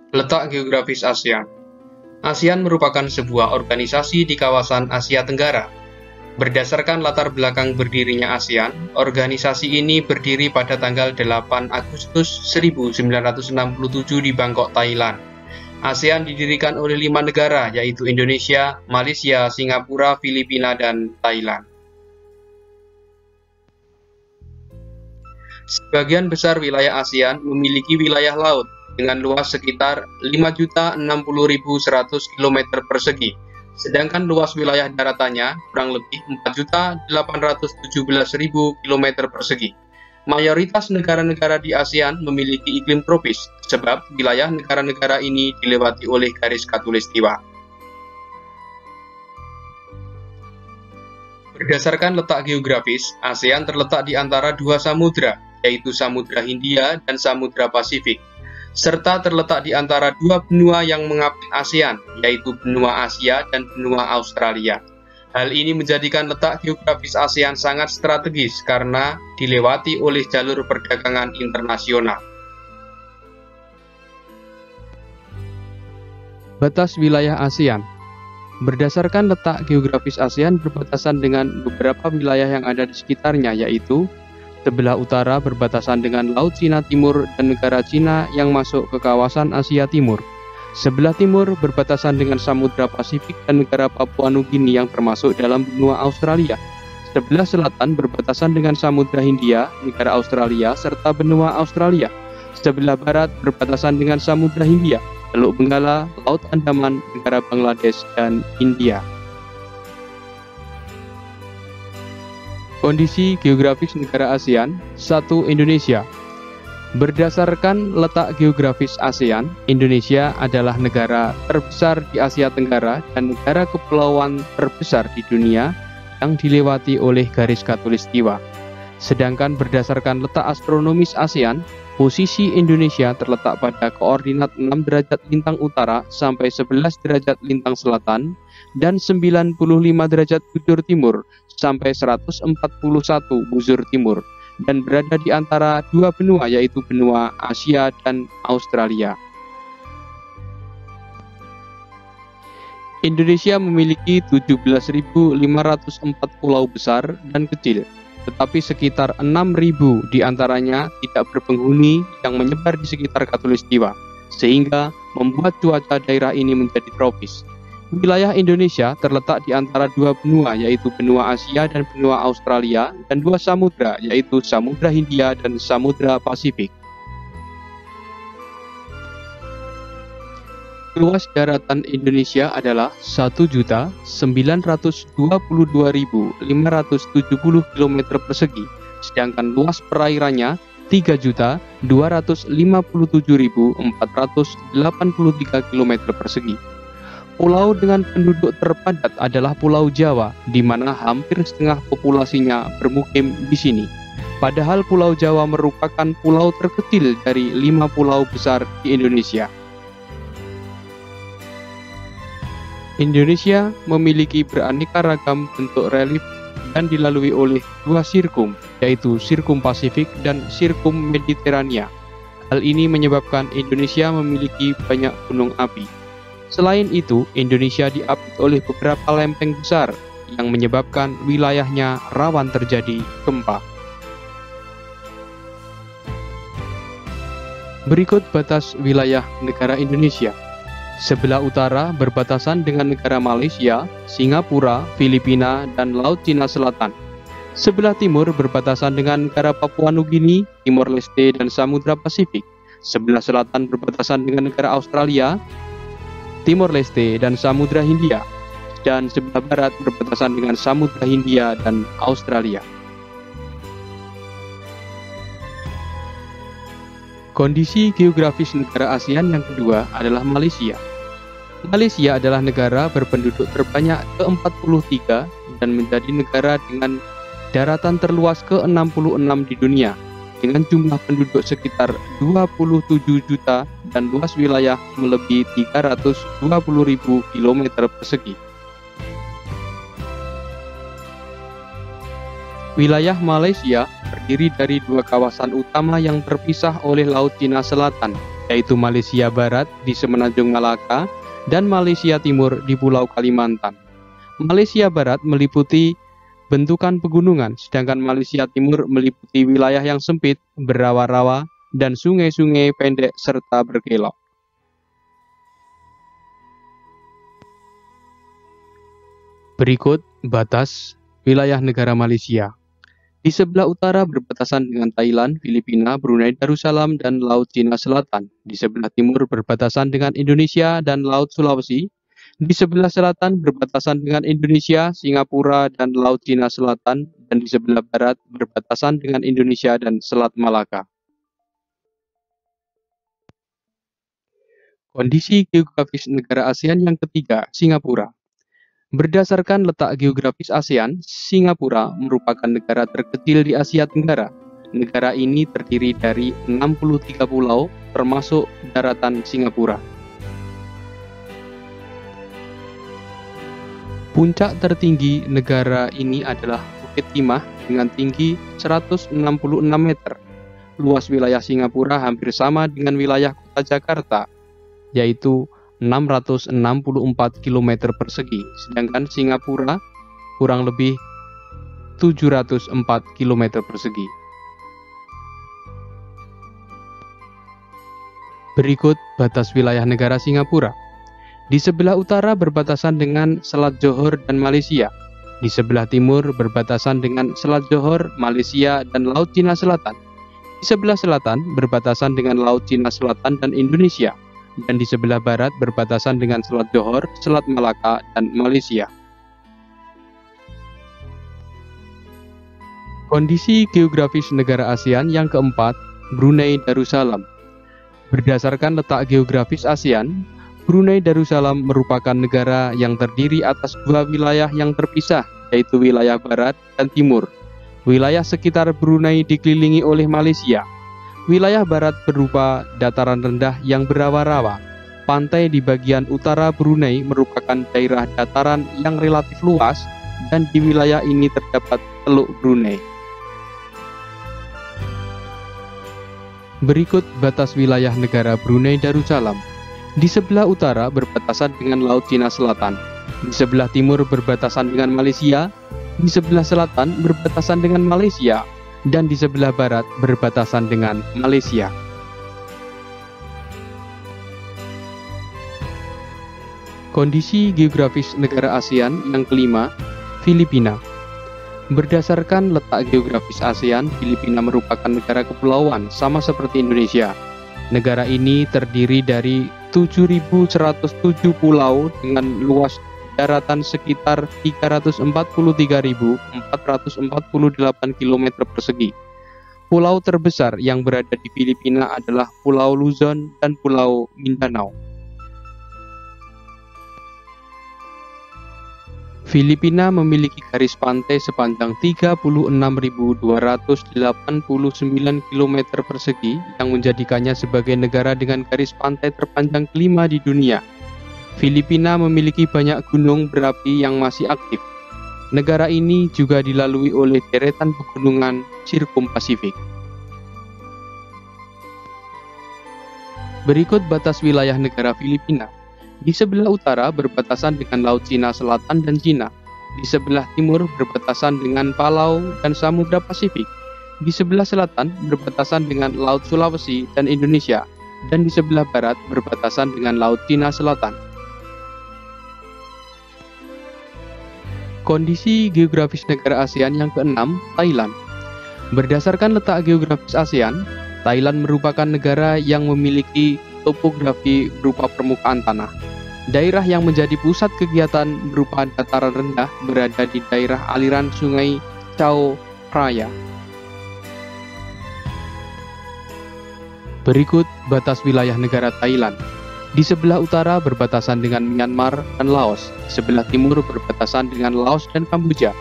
Letak geografis ASEAN. ASEAN merupakan sebuah organisasi di kawasan Asia Tenggara. Berdasarkan latar belakang berdirinya ASEAN, organisasi ini berdiri pada tanggal 8 Agustus 1967 di Bangkok, Thailand. ASEAN didirikan oleh 5 negara, yaitu Indonesia, Malaysia, Singapura, Filipina, dan Thailand. Sebagian besar wilayah ASEAN memiliki wilayah laut dengan luas sekitar 5.060.100 km persegi, sedangkan luas wilayah daratannya kurang lebih 4.817.000 km persegi. Mayoritas negara-negara di ASEAN memiliki iklim tropis, sebab wilayah negara-negara ini dilewati oleh garis khatulistiwa. Berdasarkan letak geografis, ASEAN terletak di antara dua samudra, yaitu Samudra Hindia dan Samudra Pasifik, serta terletak di antara dua benua yang mengapit ASEAN, yaitu benua Asia dan benua Australia. Hal ini menjadikan letak geografis ASEAN sangat strategis karena dilewati oleh jalur perdagangan internasional. Batas wilayah ASEAN. Berdasarkan letak geografis ASEAN berbatasan dengan beberapa wilayah yang ada di sekitarnya, yaitu sebelah utara berbatasan dengan Laut Cina Timur dan negara Cina yang masuk ke kawasan Asia Timur. Sebelah timur berbatasan dengan Samudra Pasifik dan negara Papua Nugini yang termasuk dalam benua Australia. Sebelah selatan berbatasan dengan Samudra Hindia, negara Australia, serta benua Australia. Sebelah barat berbatasan dengan Samudra Hindia, Teluk Benggala, Laut Andaman, negara Bangladesh, dan India. Kondisi geografis negara ASEAN. 1. Indonesia. Berdasarkan letak geografis ASEAN, Indonesia adalah negara terbesar di Asia Tenggara dan negara kepulauan terbesar di dunia yang dilewati oleh garis khatulistiwa. Sedangkan berdasarkan letak astronomis ASEAN, posisi Indonesia terletak pada koordinat 6 derajat lintang utara sampai 11 derajat lintang selatan dan 95 derajat bujur timur sampai 141 bujur timur, dan berada di antara dua benua, yaitu benua Asia dan Australia. Indonesia memiliki 17.504 pulau besar dan kecil, tetapi sekitar 6.000 diantaranya tidak berpenghuni yang menyebar di sekitar khatulistiwa, sehingga membuat cuaca daerah ini menjadi tropis. Wilayah Indonesia terletak di antara dua benua, yaitu benua Asia dan benua Australia, dan dua samudra, yaitu Samudra Hindia dan Samudra Pasifik. Luas daratan Indonesia adalah 1.922.570 km persegi, sedangkan luas perairannya 3.257.483 km persegi. Pulau dengan penduduk terpadat adalah Pulau Jawa, di mana hampir setengah populasinya bermukim di sini. Padahal Pulau Jawa merupakan pulau terkecil dari 5 pulau besar di Indonesia. Indonesia memiliki beraneka ragam bentuk relief dan dilalui oleh dua sirkum, yaitu Sirkum Pasifik dan Sirkum Mediterania. Hal ini menyebabkan Indonesia memiliki banyak gunung api. Selain itu, Indonesia diapit oleh beberapa lempeng besar yang menyebabkan wilayahnya rawan terjadi gempa. Berikut batas wilayah negara Indonesia. Sebelah utara berbatasan dengan negara Malaysia, Singapura, Filipina, dan Laut Cina Selatan. Sebelah timur berbatasan dengan negara Papua Nugini, Timor Leste, dan Samudra Pasifik. Sebelah selatan berbatasan dengan negara Australia, Timor Leste, dan Samudra Hindia, dan sebelah barat berbatasan dengan Samudra Hindia dan Australia. Kondisi geografis negara ASEAN yang kedua adalah Malaysia. Malaysia adalah negara berpenduduk terbanyak ke-43 dan menjadi negara dengan daratan terluas ke-66 di dunia, dengan jumlah penduduk sekitar 27 juta dan luas wilayah melebihi 320.000 km persegi. Wilayah Malaysia terdiri dari dua kawasan utama yang terpisah oleh Laut Cina Selatan, yaitu Malaysia Barat di Semenanjung Malaka dan Malaysia Timur di Pulau Kalimantan. Malaysia Barat meliputi bentukan pegunungan, sedangkan Malaysia Timur meliputi wilayah yang sempit, berawa-rawa, dan sungai-sungai pendek serta berkelok. Berikut batas wilayah negara Malaysia. Di sebelah utara berbatasan dengan Thailand, Filipina, Brunei Darussalam, dan Laut Cina Selatan. Di sebelah timur berbatasan dengan Indonesia dan Laut Sulawesi. Di sebelah selatan berbatasan dengan Indonesia, Singapura, dan Laut Cina Selatan. Dan di sebelah barat berbatasan dengan Indonesia dan Selat Malaka. Kondisi geografis negara ASEAN yang ketiga, Singapura. Berdasarkan letak geografis ASEAN, Singapura merupakan negara terkecil di Asia Tenggara. Negara ini terdiri dari 63 pulau, termasuk daratan Singapura. Puncak tertinggi negara ini adalah Bukit Timah dengan tinggi 166 meter. Luas wilayah Singapura hampir sama dengan wilayah kota Jakarta, yaitu 664 km persegi, sedangkan Singapura kurang lebih 704 km persegi. Berikut batas wilayah negara Singapura. Di sebelah utara berbatasan dengan Selat Johor dan Malaysia. Di sebelah timur berbatasan dengan Selat Johor, Malaysia, dan Laut Cina Selatan. Di sebelah selatan berbatasan dengan Laut Cina Selatan dan Indonesia. Dan di sebelah barat berbatasan dengan Selat Johor, Selat Malaka, dan Malaysia. Kondisi geografis negara ASEAN yang keempat, Brunei Darussalam. Berdasarkan letak geografis ASEAN, Brunei Darussalam merupakan negara yang terdiri atas dua wilayah yang terpisah, yaitu wilayah barat dan timur. Wilayah sekitar Brunei dikelilingi oleh Malaysia. Wilayah barat berupa dataran rendah yang berawa-rawa. Pantai di bagian utara Brunei merupakan daerah dataran yang relatif luas, dan di wilayah ini terdapat Teluk Brunei. Berikut batas wilayah negara Brunei Darussalam. Di sebelah utara berbatasan dengan Laut Cina Selatan. Di sebelah timur berbatasan dengan Malaysia. Di sebelah selatan berbatasan dengan Malaysia. Dan di sebelah barat berbatasan dengan Malaysia. Kondisi geografis negara ASEAN yang kelima, Filipina. Berdasarkan letak geografis ASEAN, Filipina merupakan negara kepulauan sama seperti Indonesia. Negara ini terdiri dari 7.107 pulau dengan luas daratan sekitar 343.448 km persegi. Pulau terbesar yang berada di Filipina adalah Pulau Luzon dan Pulau Mindanao. Filipina memiliki garis pantai sepanjang 36.289 km persegi yang menjadikannya sebagai negara dengan garis pantai terpanjang kelima di dunia. Filipina memiliki banyak gunung berapi yang masih aktif. Negara ini juga dilalui oleh deretan pegunungan Sirkum-Pasifik. Berikut batas wilayah negara Filipina. Di sebelah utara berbatasan dengan Laut Cina Selatan dan Cina. Di sebelah timur berbatasan dengan Palau dan Samudra Pasifik. Di sebelah selatan berbatasan dengan Laut Sulawesi dan Indonesia. Dan di sebelah barat berbatasan dengan Laut Cina Selatan. Kondisi geografis negara ASEAN yang keenam, Thailand. Berdasarkan letak geografis ASEAN, Thailand merupakan negara yang memiliki topografi berupa permukaan tanah. Daerah yang menjadi pusat kegiatan berupa dataran rendah berada di daerah aliran sungai Chao Phraya. Berikut batas wilayah negara Thailand. Di sebelah utara berbatasan dengan Myanmar dan Laos. Di sebelah timur berbatasan dengan Laos dan Kamboja.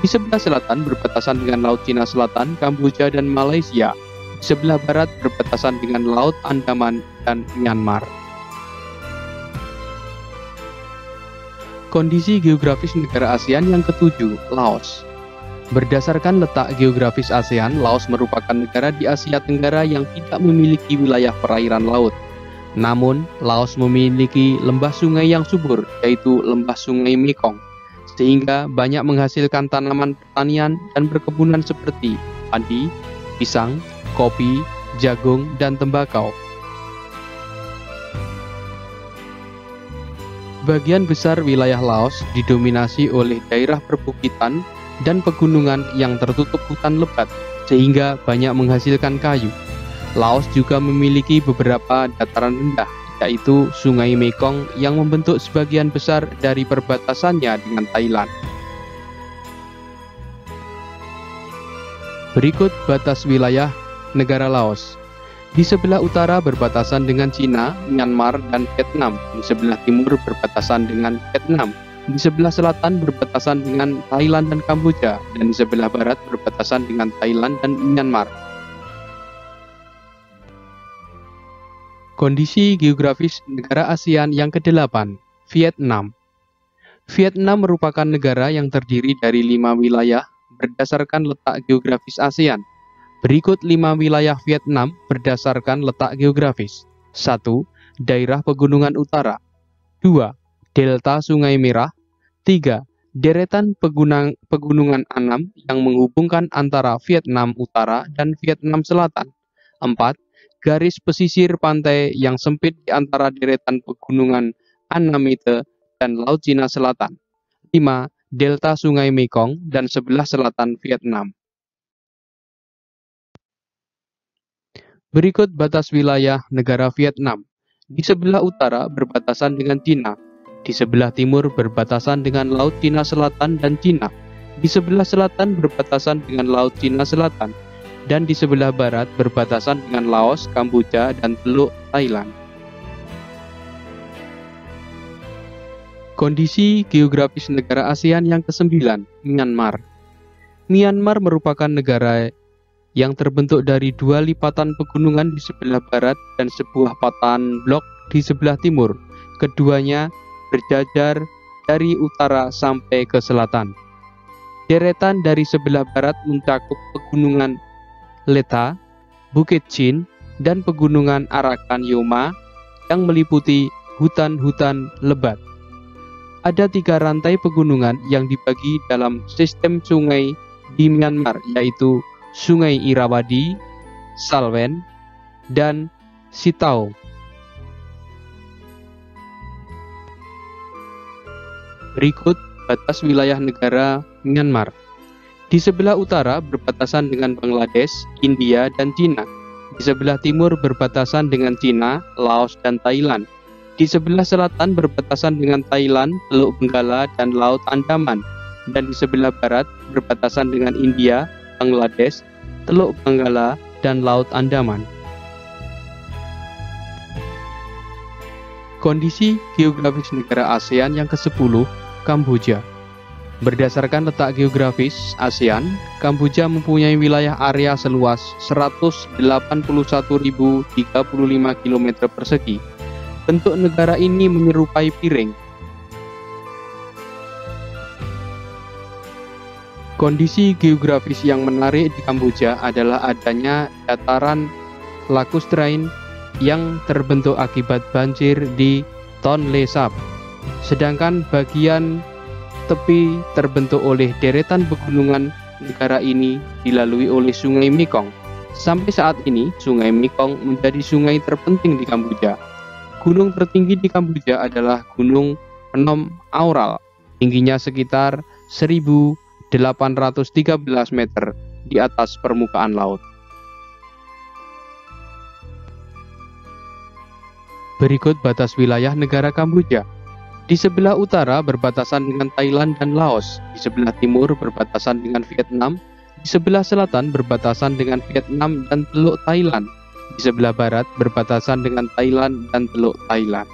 Di sebelah selatan berbatasan dengan Laut Cina Selatan, Kamboja, dan Malaysia. Di sebelah barat berbatasan dengan Laut Andaman dan Myanmar. Kondisi geografis negara ASEAN yang ketujuh, Laos. Berdasarkan letak geografis ASEAN, Laos merupakan negara di Asia Tenggara yang tidak memiliki wilayah perairan laut. Namun, Laos memiliki lembah sungai yang subur, yaitu lembah sungai Mekong, sehingga banyak menghasilkan tanaman pertanian dan perkebunan seperti padi, pisang, kopi, jagung, dan tembakau. Bagian besar wilayah Laos didominasi oleh daerah perbukitan dan pegunungan yang tertutup hutan lebat, sehingga banyak menghasilkan kayu. Laos juga memiliki beberapa dataran rendah, yaitu Sungai Mekong yang membentuk sebagian besar dari perbatasannya dengan Thailand. Berikut batas wilayah negara Laos. Di sebelah utara berbatasan dengan Cina, Myanmar, dan Vietnam. Di sebelah timur berbatasan dengan Vietnam. Di sebelah selatan berbatasan dengan Thailand dan Kamboja. Dan di sebelah barat berbatasan dengan Thailand dan Myanmar. Kondisi geografis negara ASEAN yang ke-8, Vietnam. Vietnam merupakan negara yang terdiri dari 5 wilayah berdasarkan letak geografis ASEAN. Berikut 5 wilayah Vietnam berdasarkan letak geografis. 1. Daerah Pegunungan Utara. 2. Delta Sungai Merah. 3. Deretan pegunungan Annam yang menghubungkan antara Vietnam Utara dan Vietnam Selatan. 4. Garis pesisir pantai yang sempit di antara deretan pegunungan Annamite dan Laut Cina Selatan. 5. Delta Sungai Mekong dan sebelah selatan Vietnam. Berikut batas wilayah negara Vietnam. Di sebelah utara berbatasan dengan Cina. Di sebelah timur berbatasan dengan Laut Cina Selatan dan Cina. Di sebelah selatan berbatasan dengan Laut Cina Selatan. Dan di sebelah barat berbatasan dengan Laos, Kamboja, dan Teluk Thailand. Kondisi geografis negara ASEAN yang ke-9, Myanmar. Myanmar merupakan negara yang terbentuk dari 2 lipatan pegunungan di sebelah barat dan sebuah patahan blok di sebelah timur. Keduanya berjajar dari utara sampai ke selatan. Deretan dari sebelah barat mencakup pegunungan Leta, Bukit Chin, dan pegunungan Arakan Yoma yang meliputi hutan-hutan lebat. Ada 3 rantai pegunungan yang dibagi dalam sistem sungai di Myanmar, yaitu Sungai Irrawaddy, Salween, dan Sitao. Berikut batas wilayah negara Myanmar. Di sebelah utara berbatasan dengan Bangladesh, India, dan Cina. Di sebelah timur berbatasan dengan Cina, Laos, dan Thailand. Di sebelah selatan berbatasan dengan Thailand, Teluk Benggala, dan Laut Andaman. Dan di sebelah barat berbatasan dengan India, Bangladesh, Teluk Benggala, dan Laut Andaman. Kondisi geografis negara ASEAN yang ke-10, Kamboja. Berdasarkan letak geografis ASEAN, Kamboja mempunyai wilayah area seluas 181.035 km persegi. Bentuk negara ini menyerupai piring. Kondisi geografis yang menarik di Kamboja adalah adanya dataran lacustrine yang terbentuk akibat banjir di Tonle Sap. Sedangkan bagian tepi terbentuk oleh deretan pegunungan. Negara ini dilalui oleh Sungai Mekong. Sampai saat ini, Sungai Mekong menjadi sungai terpenting di Kamboja. Gunung tertinggi di Kamboja adalah Gunung Phnom Aural. Tingginya sekitar 1.813 meter di atas permukaan laut. Berikut batas wilayah negara Kamboja. Di sebelah utara berbatasan dengan Thailand dan Laos. Di sebelah timur berbatasan dengan Vietnam. Di sebelah selatan berbatasan dengan Vietnam dan Teluk Thailand. Di sebelah barat berbatasan dengan Thailand dan Teluk Thailand.